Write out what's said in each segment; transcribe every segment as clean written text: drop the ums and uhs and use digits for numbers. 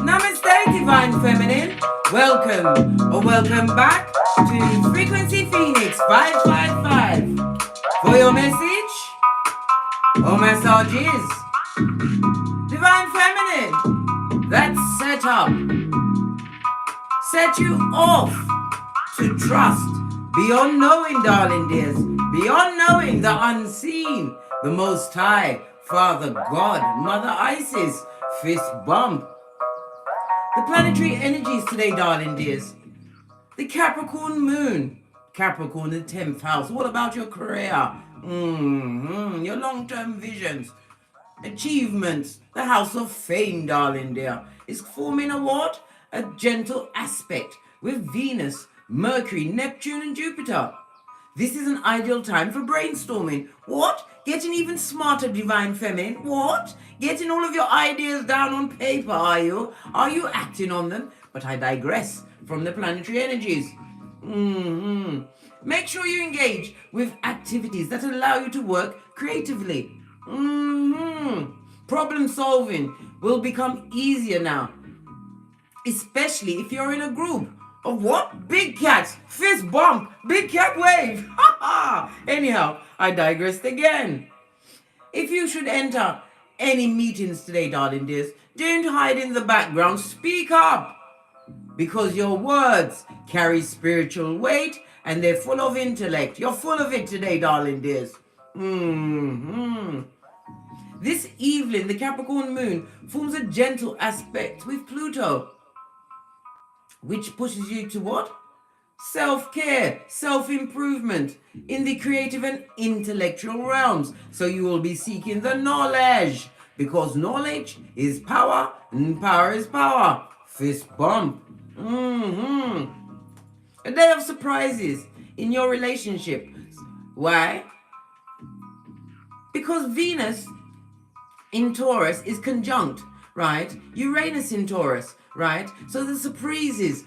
Namaste, Divine Feminine. Welcome or welcome back to Frequency Phoenix 555. For your message or messages, Divine Feminine, that's set up. Set you off to trust beyond knowing, darling dears, beyond knowing the unseen, the Most High, Father God, Mother Isis, fist bump. The planetary energies today, darling dears. The Capricorn moon. Capricorn, the 10th house. All about your career. Your long-term visions. Achievements. The house of fame, darling dear. Is forming a what? A gentle aspect with Venus, Mercury, Neptune, and Jupiter. This is an ideal time for brainstorming. What? Getting even smarter, Divine Feminine. What? Getting all of your ideas down on paper, are you? Are you acting on them? But I digress from the planetary energies. Make sure you engage with activities that allow you to work creatively. Problem solving will become easier now, especially if you're in a group of what? Big cats, fist bump, big cat wave. Anyhow, I digressed again. If you should enter any meetings today, darling dears, don't hide in the background, speak up. Because your words carry spiritual weight and they're full of intellect. You're full of it today, darling dears. This evening, the Capricorn moon forms a gentle aspect with Pluto, which pushes you to what? Self-care, self-improvement in the creative and intellectual realms. So you will be seeking the knowledge, because knowledge is power and power is power. Fist bump. A day of surprises in your relationships. Why? Because Venus in Taurus is conjunct, right? Uranus in Taurus, right? So the surprises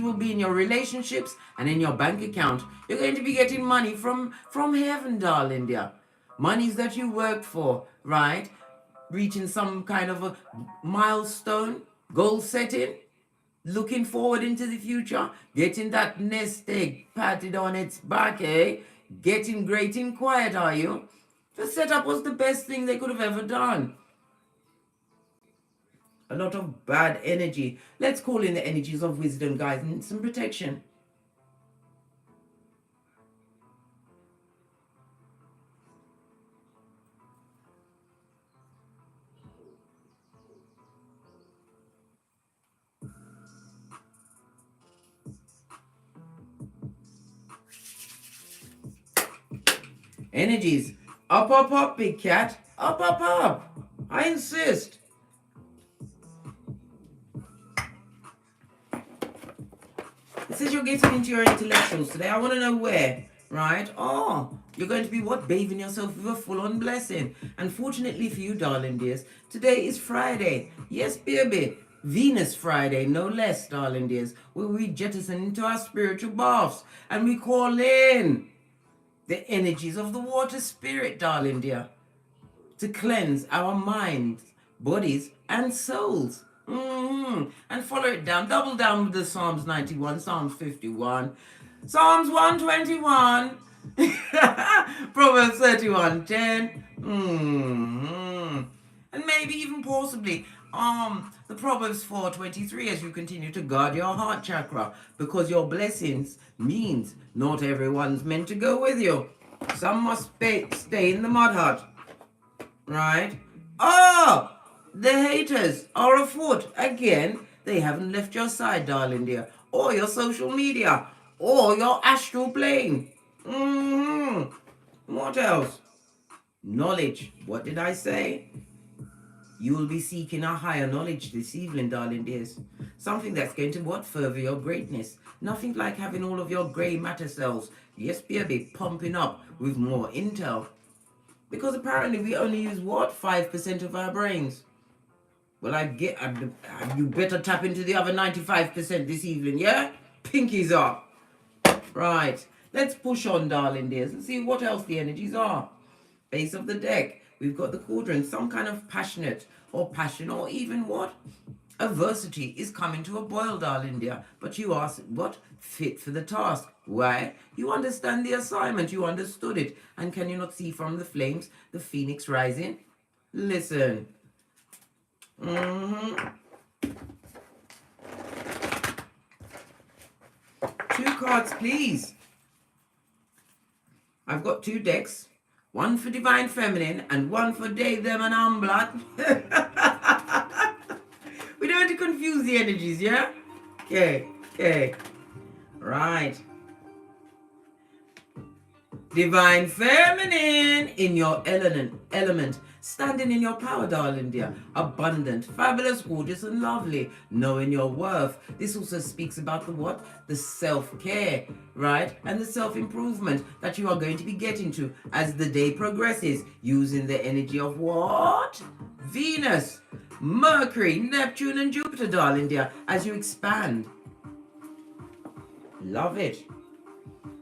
will be in your relationships and in your bank account. You're going to be getting money from heaven, darling dear. Monies that you worked for, right? Reaching some kind of a milestone, goal setting, looking forward into the future, getting that nest egg patted on its back, eh? Getting great and quiet, are you? The setup was the best thing they could have ever done. A lot of bad energy. Let's call in the energies of wisdom, guys, and some protection. Energies. Up, up, up, big cat. Up, up, up. I insist. It says you're getting into your intellectuals today. I want to know where, right? Oh, you're going to be what? Bathing yourself with a full-on blessing. Unfortunately for you, darling dears, today is Friday. Yes, baby. Venus Friday, no less, darling dears, where we jettison into our spiritual baths and we call in the energies of the water spirit, darling dear, to cleanse our minds, bodies, and souls. And follow it down. Double down with the Psalms 91, Psalms 51, Psalms 121, Proverbs 31:10. And maybe even possibly the Proverbs 4:23 as you continue to guard your heart chakra, because your blessings means not everyone's meant to go with you. Some must stay in the mud hut, right? Oh, the haters are afoot again. They haven't left your side, darling dear, or your social media, or your astral plane. What else? Knowledge. What did I say? You will be seeking a higher knowledge this evening, darling dears. Something that's going to what? Further your greatness. Nothing like having all of your grey matter cells, yes baby, pumping up with more intel. Because apparently we only use what? 5% of our brains. Well, you better tap into the other 95% this evening, yeah? Pinkies up. Right. Let's push on, darling dears, and see what else the energies are. Base of the deck. we've got the cauldron. Some kind of passionate or passion or even what? Adversity is coming to a boil, darling dear. But you are what? Fit for the task. Why? You understand the assignment. You understood it. And can you not see from the flames the phoenix rising? Listen. Two cards, please. I've got two decks. One for Divine Feminine and one for Dave, them, and Amblat. We don't have to confuse the energies, yeah? Okay. Right. Divine Feminine in your element. Standing in your power, darling dear. Abundant, fabulous, gorgeous, and lovely. Knowing your worth. This also speaks about the what? The self-care, right? And the self-improvement that you are going to be getting to as the day progresses. Using the energy of what? Venus, Mercury, Neptune, and Jupiter, darling dear. As you expand. Love it.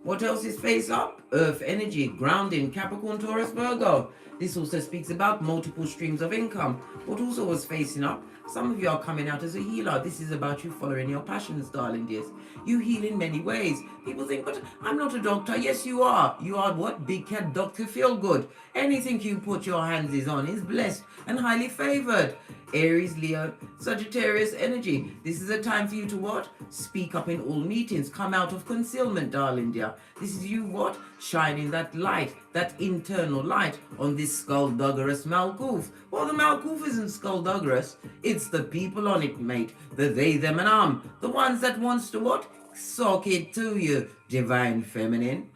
What else is face up? Earth energy, grounding, Capricorn, Taurus, Virgo. This also speaks about multiple streams of income. What also was facing up? Some of you are coming out as a healer. This is about you following your passions, darling dears. You heal in many ways. People think, but I'm not a doctor. Yes, you are. You are what? Big cat Dr. Feel Good. Anything you put your hands on is blessed and highly favored. Aries, Leo, Sagittarius energy. This is a time for you to what? Speak up in all meetings. Come out of concealment, darling dear. This is you what? Shining that light, that internal light on this skullduggerous Malkuth. Well, the Malkuth isn't skullduggerous. It's the people on it, mate. The they, them, and the ones that wants to what? Sock it to you, Divine Feminine.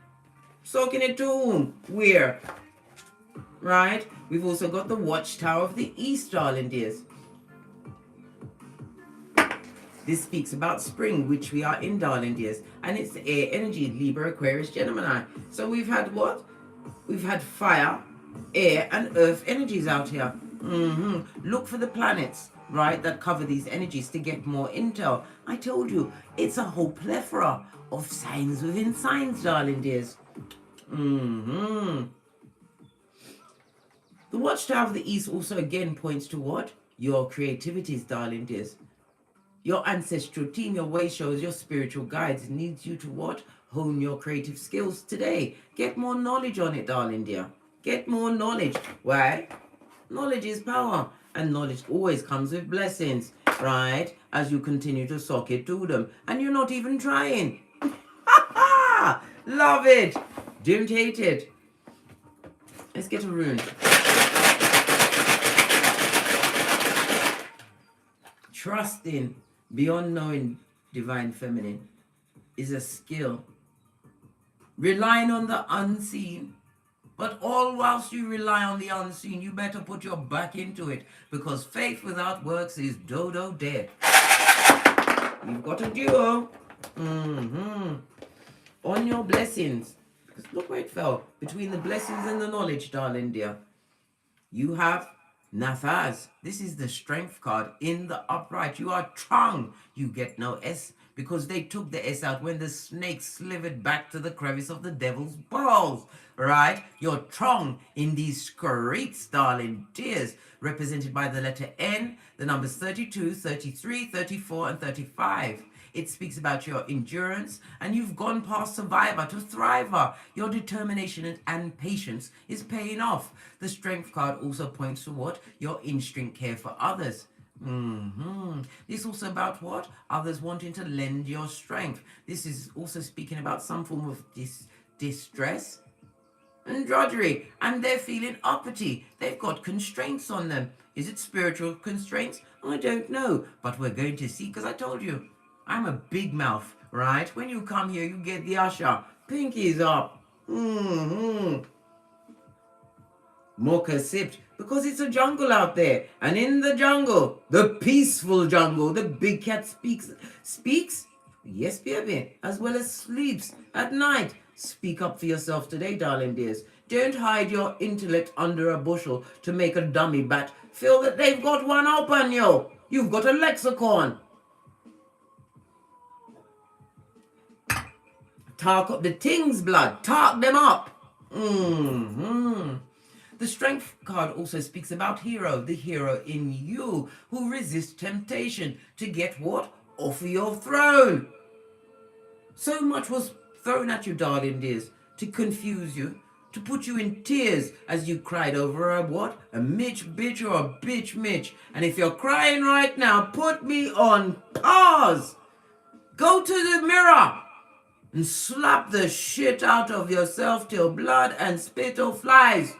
Soaking it to whom? Where? Right? We've also got the Watchtower of the East, darling dears. This speaks about spring, which we are in, darling dears. And it's air energy, Libra, Aquarius, Gemini. So we've had what? We've had fire, air, and earth energies out here. Look for the planets, right, that cover these energies to get more intel. I told you, it's a whole plethora of signs within signs, darling dears. The Watchtower of the East also again points to what? Your creativities, darling dears. Your ancestral team, your way shows, your spiritual guides needs you to what? Hone your creative skills today. Get more knowledge on it, darling dear. Get more knowledge. Why? Knowledge is power. And knowledge always comes with blessings, right? As you continue to sock it to them. And you're not even trying. Love it. Don't hate it. Let's get a rune. Trusting beyond knowing, Divine Feminine, is a skill. Relying on the unseen. But all whilst you rely on the unseen, you better put your back into it. Because faith without works is dodo dead. You've got a duo. On your blessings. Because look where it fell. Between the blessings and the knowledge, darling dear. You have Nathaz. This is the strength card in the upright. You are Trung. You get no S because they took the S out when the snake slithered back to the crevice of the devil's balls. Right? You're Trung in these streets, darling dears, represented by the letter N, the numbers 32, 33, 34, and 35. It speaks about your endurance, and you've gone past survivor to thriver. Your determination and patience is paying off. The strength card also points to what? Your instinct care for others. This is also about what? Others wanting to lend your strength. This is also speaking about some form of distress and drudgery, and they're feeling uppity. They've got constraints on them. Is it spiritual constraints? I don't know, but we're going to see, because I told you, I'm a big mouth, right? When you come here, you get the usher. Pinkies up. Mocha sipped, because it's a jungle out there. And in the jungle, the peaceful jungle, the big cat speaks? Yes, baby, as well as sleeps at night. Speak up for yourself today, darling dears. Don't hide your intellect under a bushel to make a dummy bat feel that they've got one up on you. You've got a lexicon. Talk up the things, blood. Talk them up. The Strength card also speaks about hero, the hero in you who resists temptation to get what? Off of your throne. So much was thrown at you, darling dears, to confuse you, to put you in tears as you cried over a what? A Mitch bitch or a bitch Mitch. And if you're crying right now, put me on pause. Go to the mirror and slap the shit out of yourself till blood and spittle flies.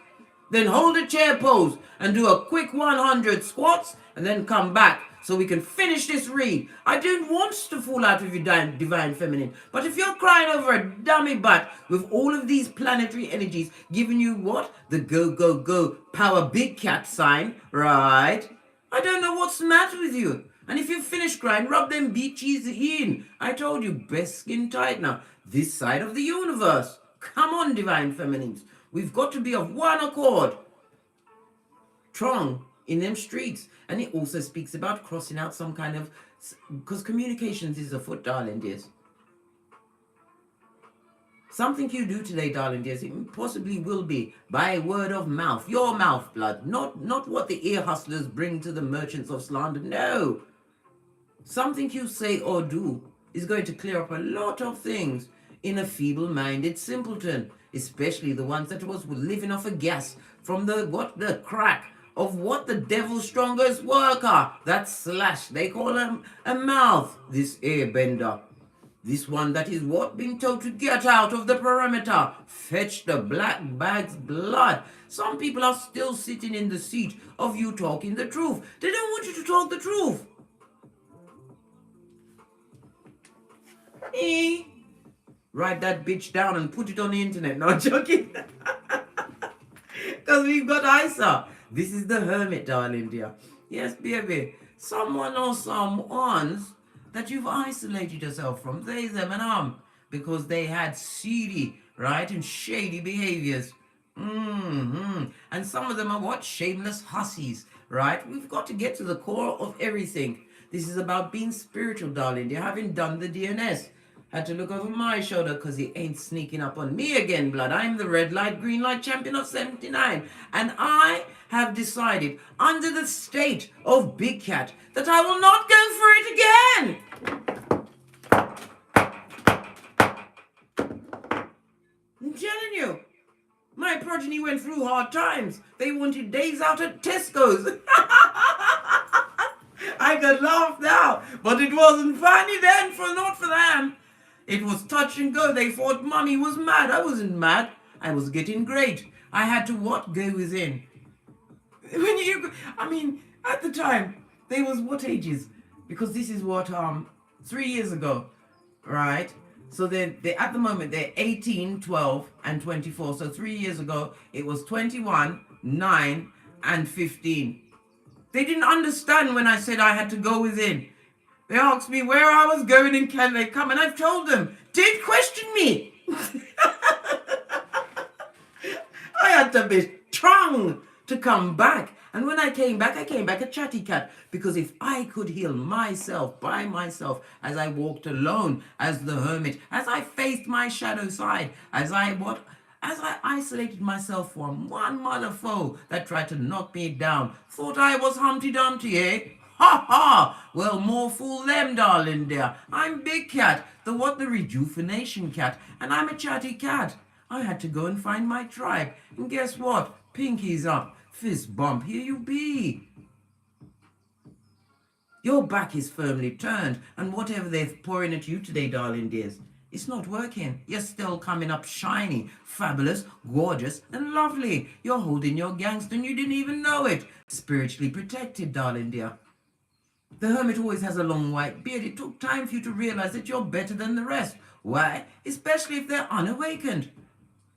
Then hold a chair pose and do a quick 100 squats and then come back so we can finish this read. I don't want to fall out of your divine feminine, but if you're crying over a dummy butt with all of these planetary energies giving you what? The go, go, go power big cat sign, right? I don't know what's the matter with you. And if you finish crying, rub them beaches in. I told you, best skin tight now. This side of the universe. Come on, divine feminines. We've got to be of one accord. Strong in them streets. And it also speaks about crossing out some kind of... Because communications is afoot, darling dears. Something you do today, darling dears, it possibly will be by word of mouth. Your mouth blood. Not what the ear hustlers bring to the merchants of slander. No. Something you say or do is going to clear up a lot of things in a feeble-minded simpleton, especially the ones that was living off of gas from the crack of what the devil's strongest worker, that slash, they call him a mouth, this airbender. This one that is what being told to get out of the perimeter, fetch the black bag's blood. Some people are still sitting in the seat of you talking the truth. They don't want you to talk the truth. Write that bitch down and put it on the internet. No, I'm joking. Because we've got Isa. This is the hermit, darling dear. Yes, baby. Someone or someones that you've isolated yourself from. They, them, and because they had seedy, right, and shady behaviors. And some of them are what? Shameless hussies, right? We've got to get to the core of everything. This is about being spiritual, darling dear. Having done the DNS. Had to look over my shoulder because he ain't sneaking up on me again, blood. I'm the red light, green light champion of 79. And I have decided, under the state of Big Cat, that I will not go for it again. I'm telling you, my progeny went through hard times. They wanted days out at Tesco's. I could laugh now, but it wasn't funny then, not for them. It was touch and go. They thought mommy was mad. I wasn't mad. I was getting great. I had to what? Go within. At the time, they was what ages? Because this is what, 3 years ago, right? So they at the moment, they're 18, 12, and 24. So 3 years ago, it was 21, 9, and 15. They didn't understand when I said I had to go within. They asked me where I was going and can they come, and I've told them, didn't question me. I had to be strong to come back. And when I came back a chatty cat, because if I could heal myself by myself as I walked alone as the hermit, as I faced my shadow side, as I isolated myself from one mother foe that tried to knock me down, thought I was Humpty Dumpty, eh? Ha ha! Well, more fool them, darling dear. I'm Big Cat, the rejuvenation cat, and I'm a chatty cat. I had to go and find my tribe, and guess what? Pinky's up, fist bump, here you be. Your back is firmly turned, and whatever they're pouring at you today, darling dears, it's not working. You're still coming up shiny, fabulous, gorgeous, and lovely. You're holding your gangster and you didn't even know it. Spiritually protected, darling dear. The hermit always has a long white beard. It took time for you to realize that you're better than the rest. Why? Especially if they're unawakened.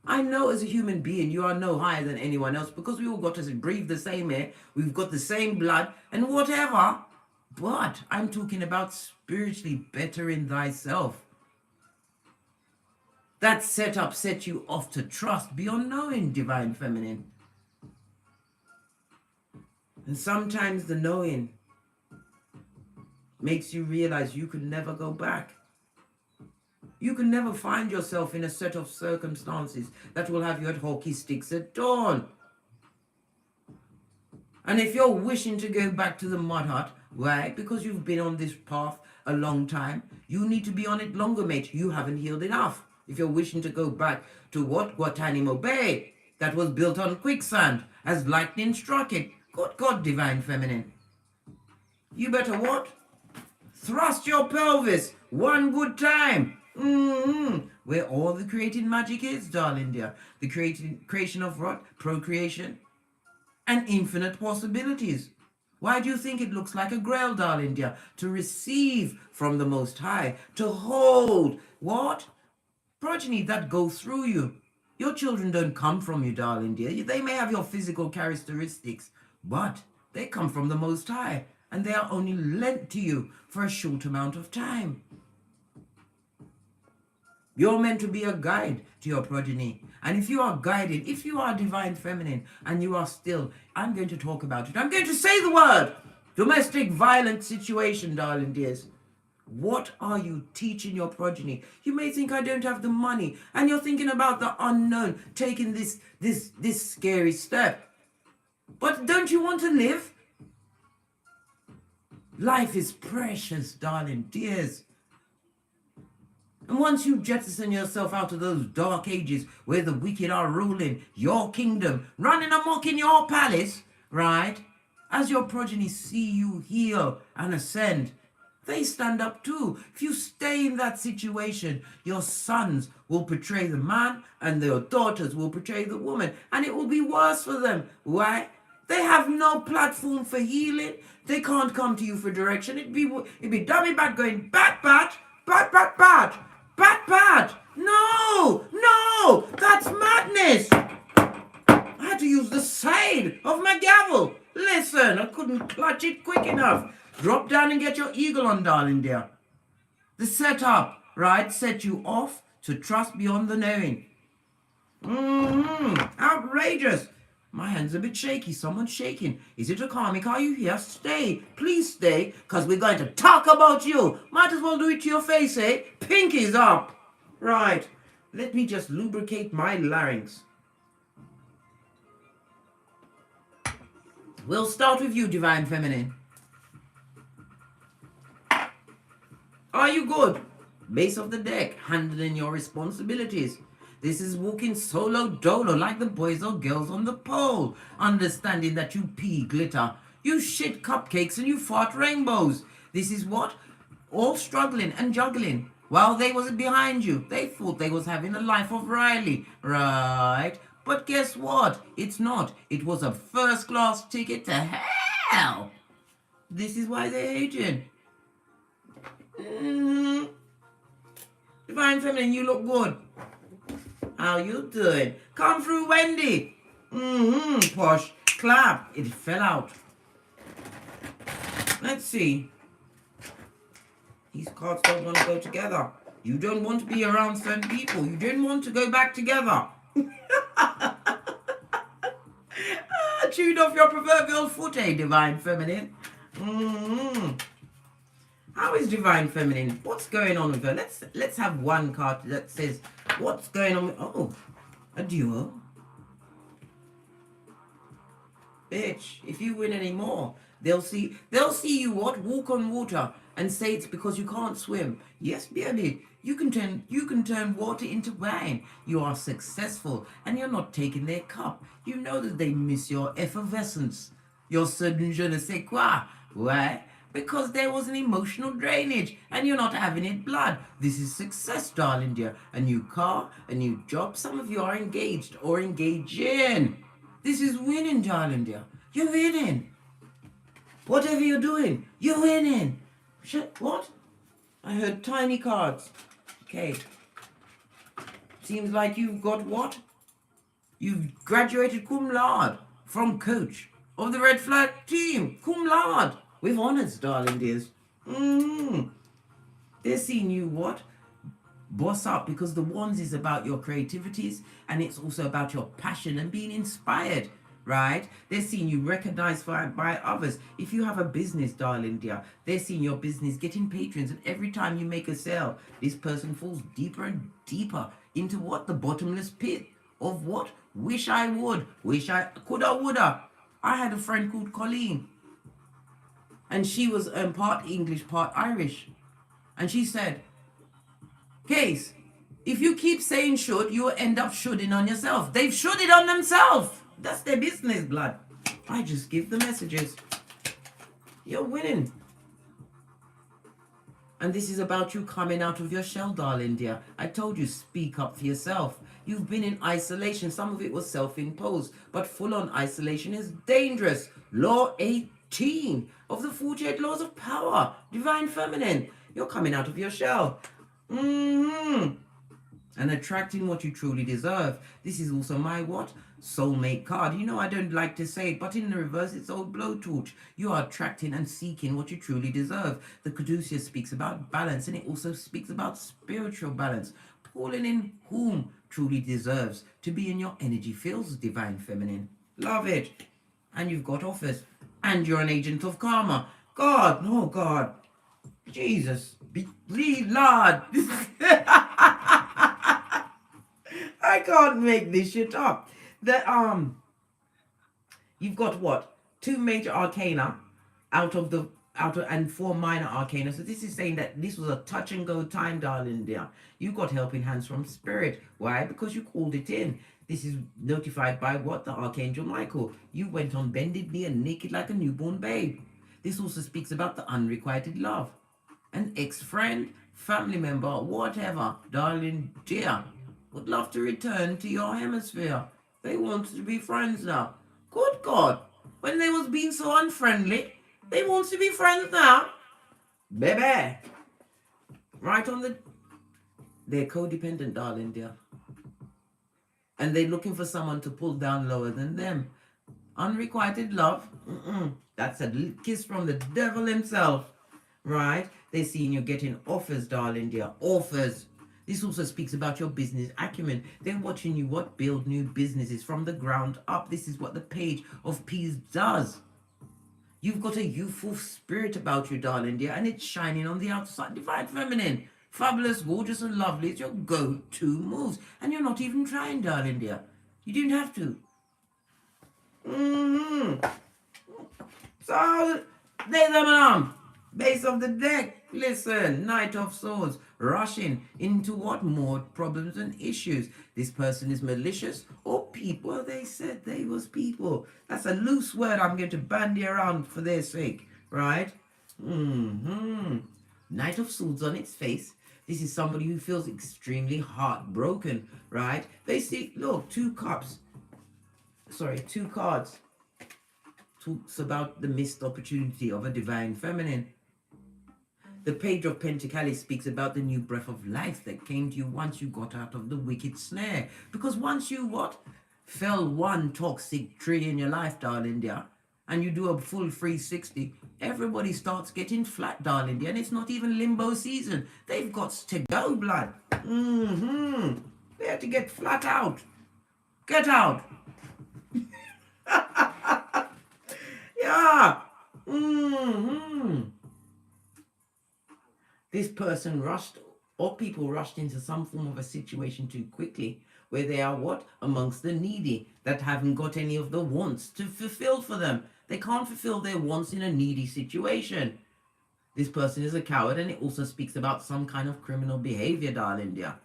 I know as a human being you are no higher than anyone else because we all got to breathe the same air. We've got the same blood and whatever. But I'm talking about spiritually better in thyself. That setup set you off to trust beyond knowing, divine feminine. And sometimes the knowing makes you realize you could never go back. You can never find yourself in a set of circumstances that will have you at hockey sticks at dawn. And if you're wishing to go back to the mud hut, right, because you've been on this path a long time, you need to be on it longer, mate. You haven't healed enough. If you're wishing to go back to what? Guantanamo Bay, that was built on quicksand, as lightning struck it. Good God, Divine Feminine. You better what? Thrust your pelvis one good time. Where all the creating magic is, darling dear. The creation of what? Procreation and infinite possibilities. Why do you think it looks like a grail, darling dear? To receive from the Most High, to hold what? Progeny that go through you. Your children don't come from you, darling dear. They may have your physical characteristics, but they come from the Most High, and they are only lent to you for a short amount of time. You're meant to be a guide to your progeny. And if you are guided, if you are Divine Feminine, and you are still, I'm going to talk about it. I'm going to say the word. Domestic violence situation, darling dears. What are you teaching your progeny? You may think I don't have the money, and you're thinking about the unknown, taking this scary step. But don't you want to live? Life is precious, darling dears. And once you jettison yourself out of those dark ages where the wicked are ruling your kingdom, running amok in your palace, right? As your progeny see you heal and ascend, they stand up too. If you stay in that situation, your sons will betray the man and your daughters will betray the woman. And it will be worse for them. Why? They have no platform for healing. They can't come to you for direction. It'd be dummy bad going bat, bat, bat, bat, bat. Bat, bat! No! No! That's madness! I had to use the side of my gavel. Listen, I couldn't clutch it quick enough. Drop down and get your eagle on, darling dear. The setup, right, set you off to trust beyond the knowing. Outrageous. My hand's a bit shaky. Someone's shaking. Is it a karmic? Are you here? Stay. Please stay, because we're going to talk about you. Might as well do it to your face, eh? Pinky's up. Right. Let me just lubricate my larynx. We'll start with you, Divine Feminine. Are you good? Base of the deck. Handling your responsibilities. This is walking solo dolo like the boys or girls on the pole. Understanding that you pee glitter, you shit cupcakes and you fart rainbows. This is what? All struggling and juggling. While they was behind you, they thought they was having a life of Riley. Right? But guess what? It's not. It was a first class ticket to hell. This is why they're hating. Divine Feminine, you look good. How you doing? Come through, Wendy. Posh. Clap. It fell out. Let's see. These cards don't want to go together. You don't want to be around certain people. You don't want to go back together. Chewed off your proverbial foot, eh, Divine Feminine? How is Divine Feminine? What's going on with her? Let's have one card that says what's going on with... Oh, a duo. Bitch, if you win any more, they'll see you what? Walk on water and say it's because you can't swim. Yes, baby, you can turn water into wine. You are successful and you're not taking their cup. You know that they miss your effervescence, your sudden je ne sais quoi. Why? Because there was an emotional drainage and you're not having it blood. This is success, darling dear. A new car, a new job. Some of you are engaged or engaging. This is winning, darling dear. You're winning. Whatever you're doing, you're winning. What? I heard tiny cards. Okay. Seems like you've got what? You've graduated cum laude from coach of the red flag team. Cum laude. With honors, darling dears. They're seeing you what? Boss up, because the wands is about your creativities and it's also about your passion and being inspired, right? They're seeing you recognized by others. If you have a business, darling dear, they're seeing your business getting patrons, and every time you make a sale, this person falls deeper and deeper into what? The bottomless pit of what? Wish I would, wish I coulda, woulda. I had a friend called Colleen, and she was part English, part Irish. And she said, Case, if you keep saying should, you'll end up shoulding on yourself. They've shoulded on themselves. That's their business, blood. I just give the messages. You're winning. And this is about you coming out of your shell, darling dear. I told you, speak up for yourself. You've been in isolation. Some of it was self-imposed, but full-on isolation is dangerous. Law 18 of the 48 laws of power. Divine feminine. You're coming out of your shell. And attracting what you truly deserve. This is also my what? Soulmate card. You know, I don't like to say it, but in the reverse, it's old blowtorch. You are attracting and seeking what you truly deserve. The Caduceus speaks about balance, and it also speaks about spiritual balance. Pulling in whom truly deserves to be in your energy fields, divine feminine. Love it. And you've got offers. And you're an agent of karma. God, oh God. Jesus. Please, Lord. I can't make this shit up. You've got what? 2 major arcana and 4 minor arcana. So this is saying that this was a touch and go time, darling dear. You got helping hands from spirit. Why? Because you called it in. This is notified by what? The Archangel Michael. You went on bended knee and naked like a newborn babe. This also speaks about the unrequited love. An ex-friend, family member, whatever, darling dear, would love to return to your hemisphere. They want to be friends now. Good God. When they was being so unfriendly, they want to be friends now. Baby. Right on the... They're codependent, darling dear. And they're looking for someone to pull down lower than them. Unrequited love. That's a kiss from the devil himself. Right? They're seeing you getting offers, darling dear. Offers. This also speaks about your business acumen. They're watching you build new businesses from the ground up. This is what the Page of Peace does. You've got a youthful spirit about you, darling dear, and it's shining on the outside. Divine feminine. Fabulous, gorgeous, and lovely. It's your go-to moves. And you're not even trying, darling dear. You didn't have to. So, there's them. Base of the deck. Listen, Knight of Swords, rushing into what? More problems and issues. This person is malicious or people. Well, they said they was people. That's a loose word I'm going to bandy around for their sake, right? Knight of Swords on its face. This is somebody who feels extremely heartbroken, right? They see, look, 2 cards. Talks about the missed opportunity of a divine feminine. The Page of Pentacles speaks about the new breath of life that came to you once you got out of the wicked snare. Because once you fell one toxic tree in your life, darling dear, and you do a full 360, everybody starts getting flat, darling dear, and it's not even limbo season. They've got to go, blood. They have to get flat out. Get out. Yeah. This person rushed, or people rushed into some form of a situation too quickly, where they are amongst the needy that haven't got any of the wants to fulfill for them. They can't fulfill their wants in a needy situation. This person is a coward, and it also speaks about some kind of criminal behavior, darling dear.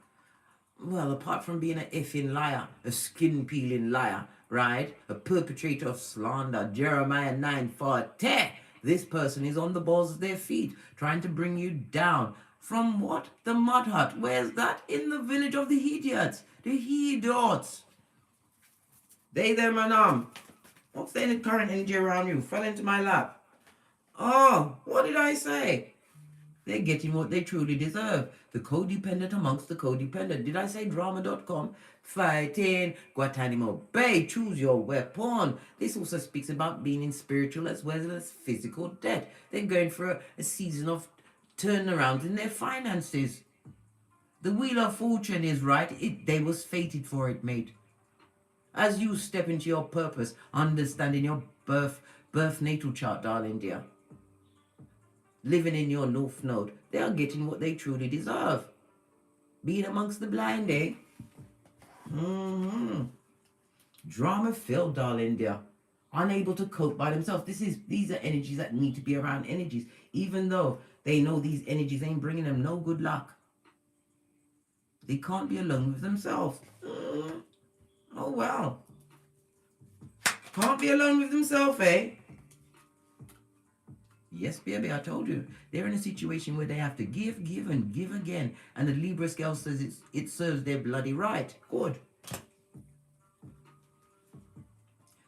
Well, apart from being an effing liar, a skin-peeling liar, right? A perpetrator of slander, Jeremiah 9:40. This person is on the balls of their feet, trying to bring you down. From what? The mud hut. Where's that? In the village of the Hediots. The Hedots. They, them, and What's the current energy around you? Fell into my lap. Oh, what did I say? They're getting what they truly deserve. The codependent amongst the codependent. Did I say drama.com? Fighting. Guantanamo Bay. Choose your weapon. This also speaks about being in spiritual as well as physical debt. They're going for a season of turnaround in their finances. The Wheel of Fortune is right. They was fated for it, mate. As you step into your purpose, understanding your birth natal chart, darling dear. Living in your North Node, they are getting what they truly deserve. Being amongst the blind, Drama filled, darling dear. unable to cope by themselves. These are energies that need to be around energies, even though they know these energies ain't bringing them no good luck. They can't be alone with themselves. Oh well. Can't be alone with themselves, eh? Yes, baby, I told you. They're in a situation where they have to give, and give again. And the Libra scale says it serves their bloody right. Good.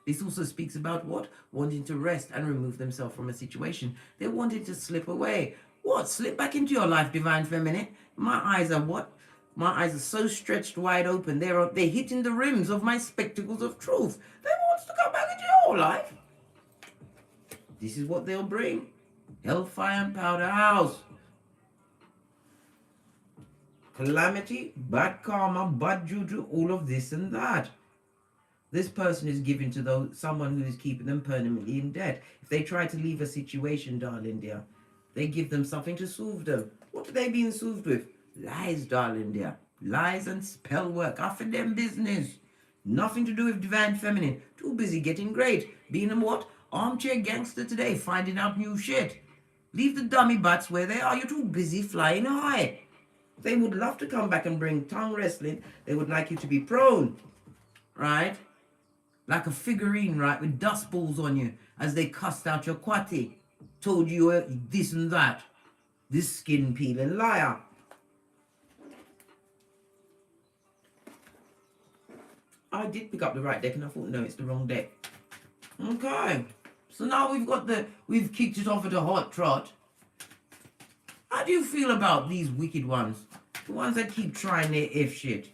This also speaks about what? Wanting to rest and remove themselves from a situation. They're wanting to slip away. What? Slip back into your life, Divine Feminine? My eyes are what? My eyes are so stretched wide open. They're hitting the rims of my spectacles of truth. They want to come back into your life. This is what they'll bring. Hellfire and Powder House. Calamity, bad karma, bad juju, all of this and that. This person is given to someone who is keeping them permanently in debt. If they try to leave a situation, darling dear, they give them something to soothe them. What are they being soothed with? Lies, darling dear. Lies and spell work. After them business. Nothing to do with Divine Feminine. Too busy getting great. Being a what? Armchair gangster today, finding out new shit. Leave the dummy butts where they are. You're too busy flying high. They would love to come back and bring tongue wrestling. They would like you to be prone, right? Like a figurine, right, with dust balls on you as they cussed out your quati. Told you this and that. This skin peeling liar. I did pick up the right deck and I thought, no, it's the wrong deck. Okay. So now we've kicked it off at a hot trot. How do you feel about these wicked ones? The ones that keep trying their F shit.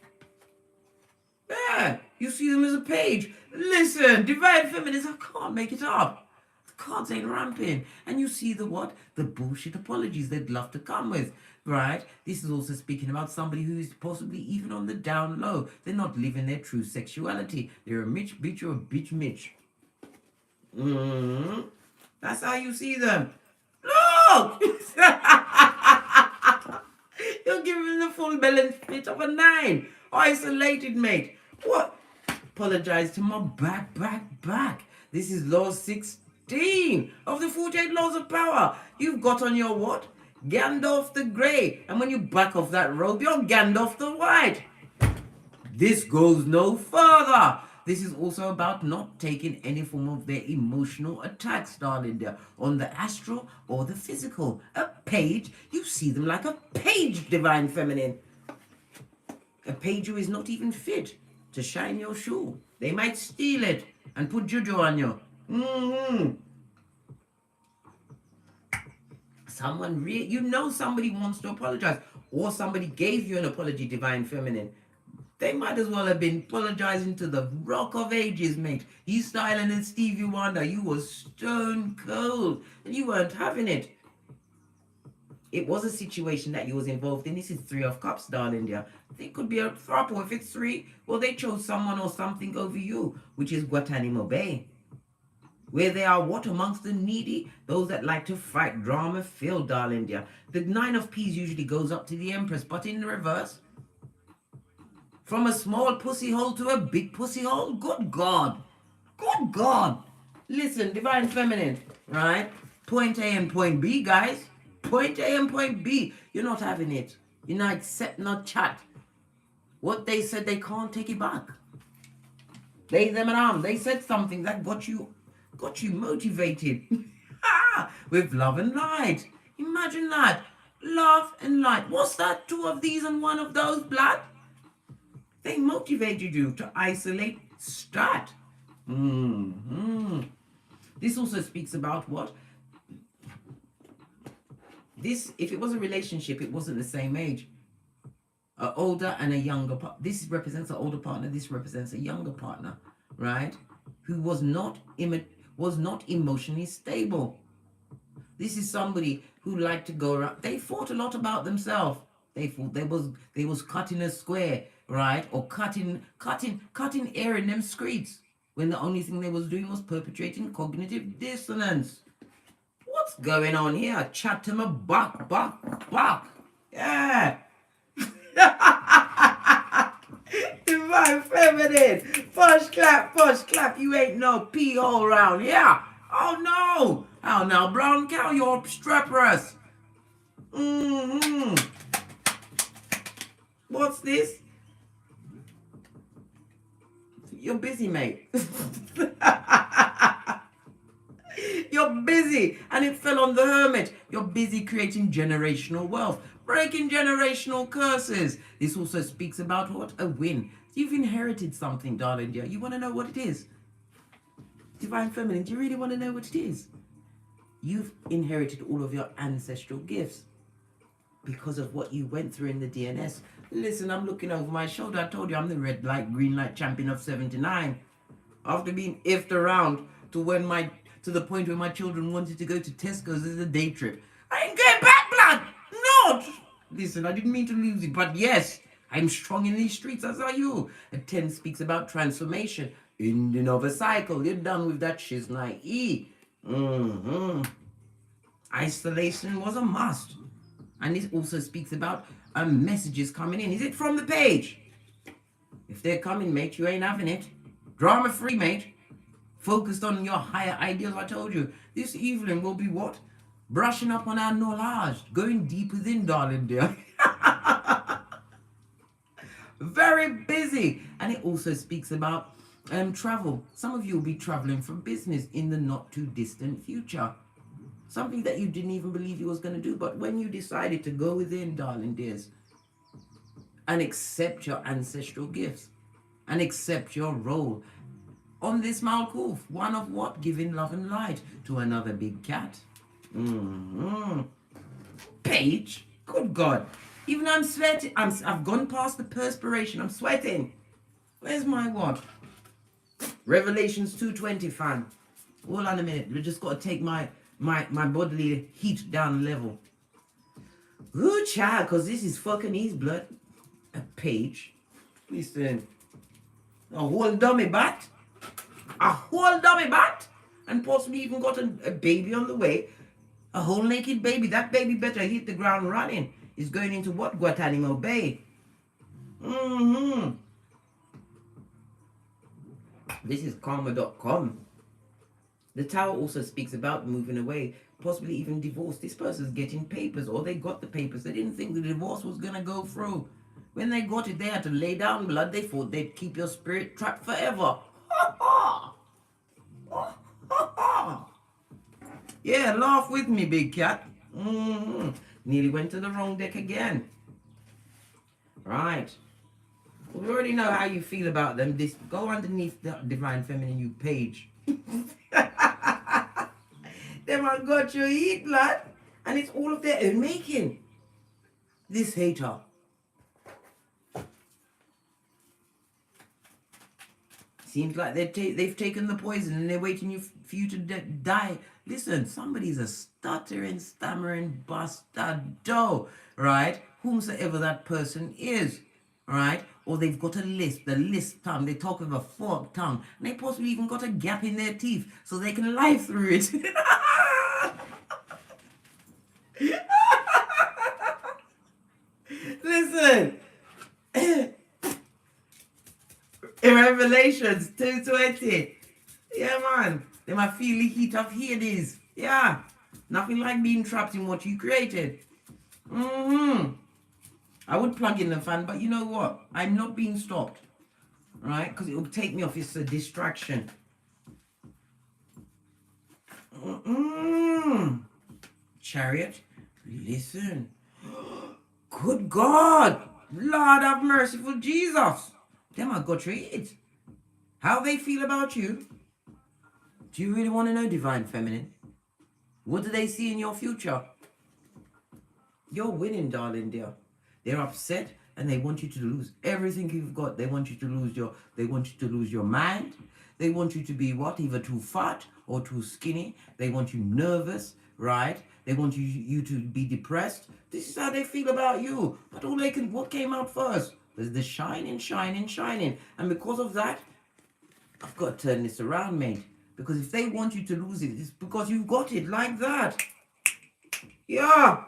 Yeah, you see them as a page. Listen, Divine Feminines, I can't make it up. The cards ain't ramping. And you see the what? The bullshit apologies they'd love to come with, right? This is also speaking about somebody who is possibly even on the down low. They're not living their true sexuality. They're a Mitch bitch or a bitch Mitch. That's how you see them. Look! You're giving the full balance fit of a 9. Isolated, mate. What? Apologize to my back. This is law 16 of the 48 laws of power. You've got on your what? Gandalf the Grey. And when you back off that robe, you're Gandalf the White. This goes no further. This is also about not taking any form of their emotional attacks, darling dear, on the astral or the physical. A page, you see them like a page, Divine Feminine. A page who is not even fit to shine your shoe. They might steal it and put juju on you. Somebody wants to apologize, or somebody gave you an apology, Divine Feminine. They might as well have been apologizing to the Rock of Ages, mate. You styling and Stevie Wonder, you were stone cold and you weren't having it. It was a situation that you was involved in. This is 3 of Cups, darling dear. It could be a throuple. If it's 3, well, they chose someone or something over you, which is Guantanamo Bay. Where they are what amongst the needy? Those that like to fight, drama filled, darling dear. The 9 of Peas usually goes up to the Empress, but in the reverse. From a small pussy hole to a big pussy hole? Good God. Good God. Listen, Divine Feminine, right? Point A and point B, guys. Point A and point B. You're not having it. You're not accepting no chat. What they said, they can't take it back. They, them and arm. They said something that got you motivated. With love and light. Imagine that. Love and light. What's that? 2 of these and 1 of those, blood? They motivated you to isolate, start. This also speaks about what? This, if it was a relationship, it wasn't the same age. An older and a younger partner. This represents an older partner. This represents a younger partner, right? Who was not emotionally stable. This is somebody who liked to go around. They thought a lot about themselves. They thought they was cutting a square, right? Or cutting air in them streets, when the only thing they was doing was perpetrating cognitive dissonance. What's going on here? Chat to my buck. Yeah. Divine Divine Feminine. Push clap. You ain't no pee hole round here. Oh no. Oh now, brown cow, you're obstreperous. What's this? You're busy, mate. You're busy, and it fell on the hermit. You're busy creating generational wealth, breaking generational curses. This also speaks about what? A win. You've inherited something, darling dear. You want to know what it is? Divine Feminine, do you really want to know what it is? You've inherited all of your ancestral gifts because of what you went through in the DNS. Listen, I'm looking over my shoulder. I told you I'm the red light, green light champion of 79. After being ifed around to the point where my children wanted to go to Tesco's as a day trip. I ain't going back, blood! Not! Listen, I didn't mean to lose it, but yes, I'm strong in these streets, as are you. A 10 speaks about transformation. Ending of a cycle. You're done with that shiznai. Isolation was a must. And this also speaks about messages coming in. Is it from the page? If they're coming, mate, you ain't having it. Drama free, mate. Focused on your higher ideals, I told you. This evening will be what? Brushing up on our knowledge. Going deep within, darling dear. Very busy. And it also speaks about travel. Some of you will be traveling for business in the not too distant future. Something that you didn't even believe you was going to do. But when you decided to go within, darling dears, and accept your ancestral gifts, and accept your role on this Malkuf, one of what? Giving love and light to another big cat. Page, good God. Even I'm sweating. I've gone past the perspiration. I'm sweating. Where's my what? Revelations 2:20, fam. Hold on a minute. We just got to take my bodily heat down level. Good child, because this is fucking his blood. A page. Listen. A whole dummy bat. And possibly even got a baby on the way. A whole naked baby. That baby better hit the ground running. Is going into what? Guantanamo Bay. This is karma.com. The Tower also speaks about moving away, possibly even divorce. This person's getting papers, or they got the papers. They didn't think the divorce was going to go through. When they got it, they had to lay down blood. They thought they'd keep your spirit trapped forever. Yeah, laugh with me, big cat. Nearly went to the wrong deck again. Right. We already know how you feel about them. This, go underneath the Divine Feminine You page. Them I got your heat, blood. And it's all of their own making. This hater. Seems like they've taken the poison and they're waiting for you to die. Listen, somebody's a stuttering, stammering bastardo, right? Whomsoever that person is, right? Or they've got a lisp, the lisp tongue. They talk with a forked tongue. And they possibly even got a gap in their teeth so they can lie through it. Listen. In Revelations 2:20. Yeah, man. They might feel the heat of Hades. Yeah. Nothing like being trapped in what you created. I would plug in the fan, but you know what? I'm not being stopped. Right? Because it will take me off. It's a distraction. Chariot. Listen. Good God. Lord have merciful Jesus. Them I got treated. How they feel about you? Do you really want to know, Divine Feminine? What do they see in your future? You're winning, darling dear. They're upset and they want you to lose everything you've got. They want you to lose your mind. They want you to be what? Either too fat or too skinny. They want you nervous, right? They want you to be depressed. This is how they feel about you. But what came out first? There's the shining. And because of that, I've got to turn this around, mate. Because if they want you to lose it, it's because you've got it like that. Yeah.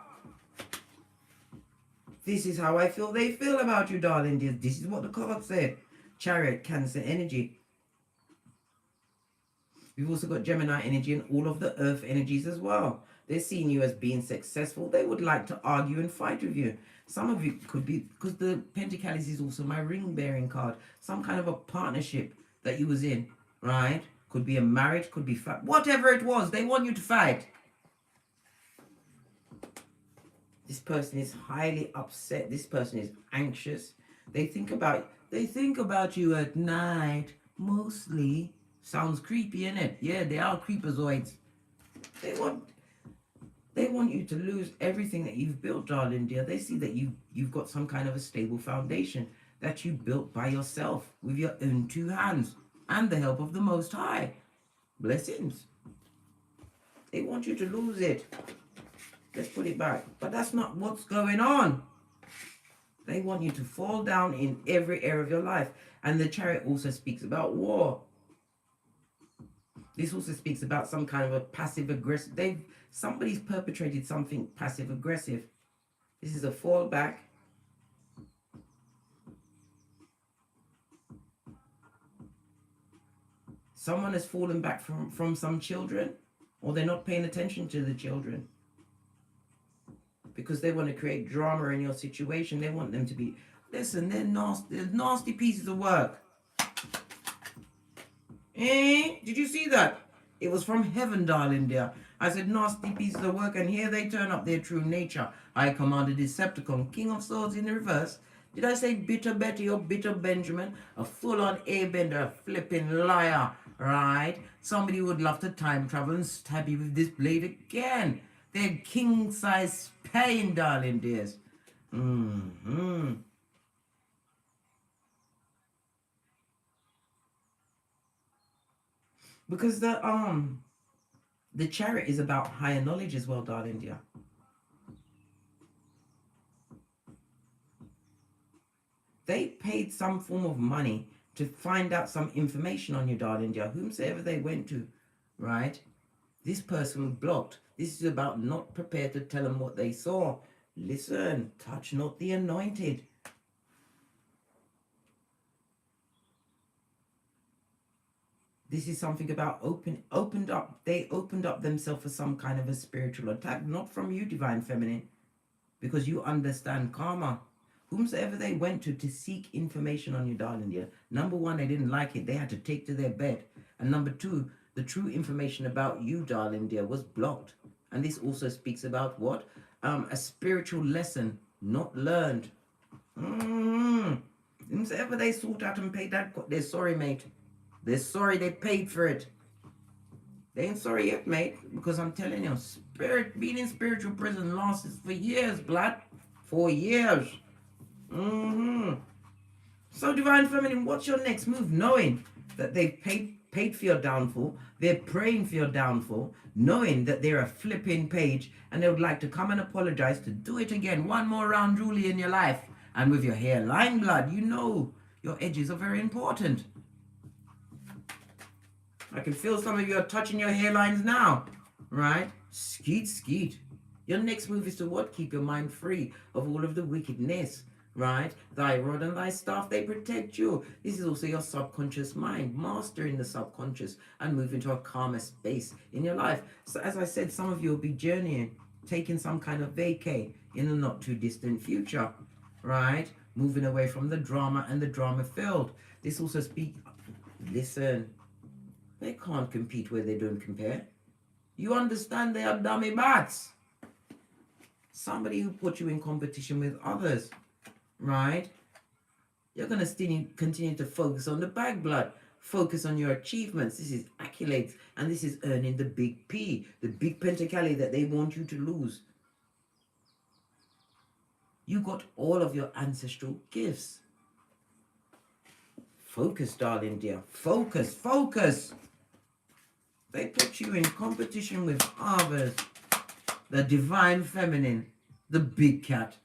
This is how I feel they feel about you, darling. This is what the card said. Chariot, Cancer energy. We've also got Gemini energy and all of the earth energies as well. They're seeing you as being successful. They would like to argue and fight with you. Some of you could be, because the Pentacles is also my ring bearing card, some kind of a partnership that you was in, right? Could be a marriage, could be whatever it was. They want you to fight. This person is highly upset. This person is anxious. They think about you at night mostly. Sounds creepy, innit? Yeah, they are creepazoids. They want you to lose everything that you've built, darling dear. They see that you've got some kind of a stable foundation that you built by yourself with your own two hands and the help of the Most High. Blessings. They want you to lose it. Let's put it back. But that's not what's going on. They want you to fall down in every area of your life. And the Chariot also speaks about war. This also speaks about some kind of a passive aggressive. Somebody's perpetrated something passive aggressive. This is a fallback. Someone has fallen back from some children, or they're not paying attention to the children because they want to create drama in your situation. They want them to be, listen, they're nasty pieces of work. Did you see that? It was from heaven, darling dear. I said nasty pieces of work, and here they turn up their true nature. I command a Decepticon, King of Swords in the reverse. Did I say bitter Betty or bitter Benjamin? A full-on airbender, a flipping liar, right? Somebody would love to time travel and stab you with this blade again. They're king-size pain, darling dears. Because the Chariot is about higher knowledge as well, darling dear. They paid some form of money to find out some information on you, darling dear, whomsoever they went to, right? This person was blocked. This is about not prepared to tell them what they saw. Listen, touch not the anointed. This is something about they opened up themselves for some kind of a spiritual attack, not from you, Divine Feminine, because you understand karma. Whomsoever they went to seek information on you, darling dear, number one, they didn't like it. They had to take to their bed. And number two, the true information about you, darling dear, was blocked. And this also speaks about what? A spiritual lesson not learned. Whomsoever they sought out and paid that, they're sorry, mate. They're sorry they paid for it. They ain't sorry yet, mate, because I'm telling you, being in spiritual prison lasts for years, blood. For years. So, Divine Feminine, what's your next move? Knowing that they've paid for your downfall, they're praying for your downfall, knowing that they're a flipping page, and they would like to come and apologize, to do it again, one more round, Julie, in your life. And with your hairline, blood, you know your edges are very important. I can feel some of you are touching your hairlines now, right? Skeet, skeet. Your next move is to what? Keep your mind free of all of the wickedness, right? Thy rod and thy staff, they protect you. This is also your subconscious mind, mastering the subconscious and move into a calmer space in your life. So as I said, some of you will be journeying, taking some kind of vacay in the not too distant future, right? Moving away from the drama and the drama filled. This also listen, they can't compete where they don't compare. You understand they are dummy bats. Somebody who put you in competition with others, right? You're going to continue to focus on the bag, blood. Focus on your achievements. This is accolades. And this is earning the big P, the big pentacali that they want you to lose. You got all of your ancestral gifts. Focus, darling dear. Focus, focus. They put you in competition with others. The Divine Feminine, the big cat.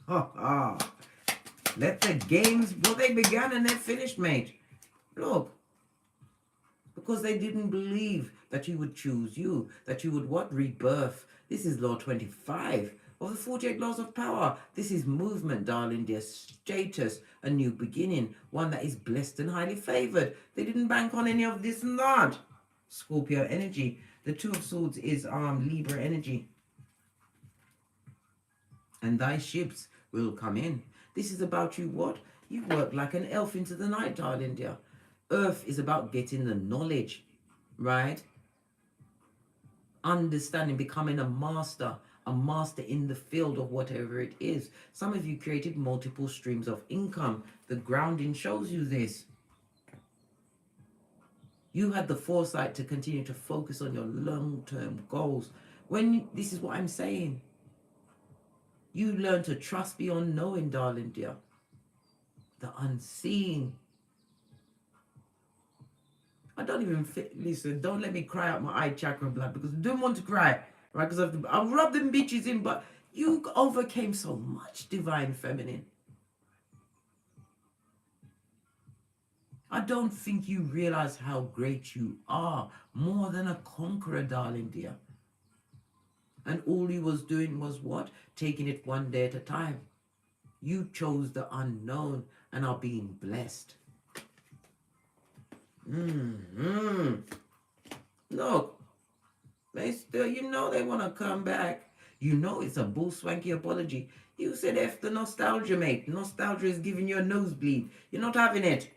Let the games, well, they began and they're finished, mate. Look, because they didn't believe that you would choose you, that you would what? Rebirth. This is Law 25. of the 48 laws of power. This is movement, darling dear. Status, a new beginning, one that is blessed and highly favored. They didn't bank on any of this and that. Scorpio energy. The Two of Swords is Libra energy. And thy ships will come in. This is about you what? You work like an elf into the night, darling dear. Earth is about getting the knowledge, right? Understanding, becoming a master in the field of whatever it is. Some of you created multiple streams of income. The grounding shows you this. You had the foresight to continue to focus on your long-term goals. This is what I'm saying. You learn to trust beyond knowing, darling dear. The unseen. I don't even listen, don't let me cry out my eye chakra blood, because I don't want to cry, right? Because I've rubbed them bitches in, but you overcame so much, divine feminine. I don't think you realize how great you are, more than a conqueror, darling dear. And all you was doing was what? Taking it one day at a time. You chose the unknown and are being blessed. Look, they still, you know they want to come back. You know it's a bull swanky apology. You said F the nostalgia, mate. Nostalgia is giving you a nosebleed. You're not having it.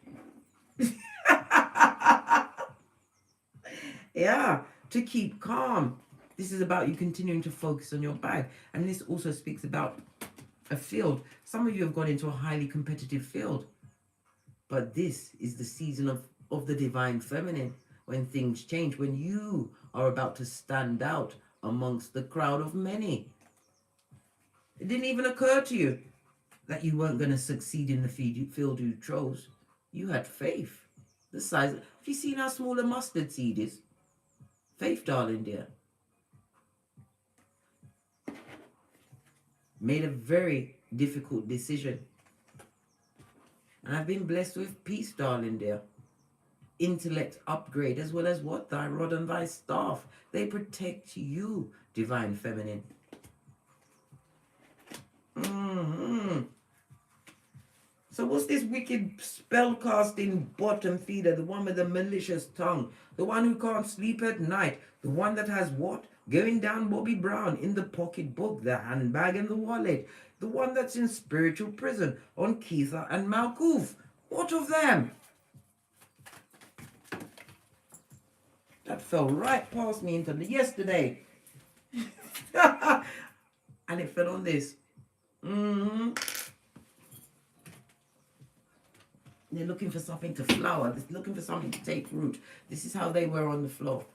Yeah, to keep calm. This is about you continuing to focus on your bag. And this also speaks about a field. Some of you have gone into a highly competitive field. But this is the season of the divine feminine, when things change, when you are about to stand out amongst the crowd of many. It didn't even occur to you that you weren't going to succeed in the field you chose. You had faith. The size. Have you seen how small a mustard seed is? Faith, darling dear. Made a very difficult decision. And I've been blessed with peace, darling dear. Intellect upgrade, as well as what? Thy rod and thy staff. They protect you, divine feminine. So what's this wicked spell-casting bottom feeder? The one with the malicious tongue. The one who can't sleep at night. The one that has what? Going down Bobby Brown in the pocketbook, the handbag and the wallet. The one that's in spiritual prison on Keitha and Malkuth. What of them? That fell right past me into yesterday. And it fell on this. They're looking for something to flower. They're looking for something to take root. This is how they were on the floor.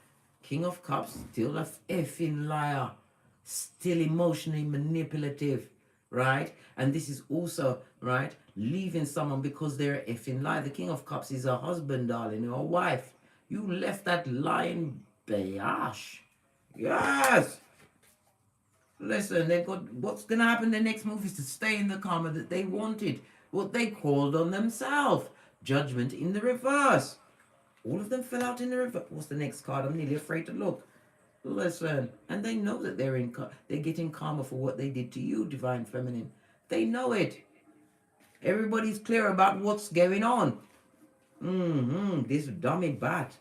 King of Cups, still a effing liar. Still emotionally manipulative, right? And this is also, right, leaving someone because they're an effing liar. The King of Cups is a husband, darling, or a wife. You left that lying biatch. Yes. Listen, they've got, what's going to happen? The next move is to stay in the karma that they wanted. What they called on themselves. Judgment in the reverse. All of them fell out in the reverse. What's the next card? I'm nearly afraid to look. Listen, and they know that they're getting karma for what they did to you, divine feminine. They know it. Everybody's clear about what's going on. This dummy bat.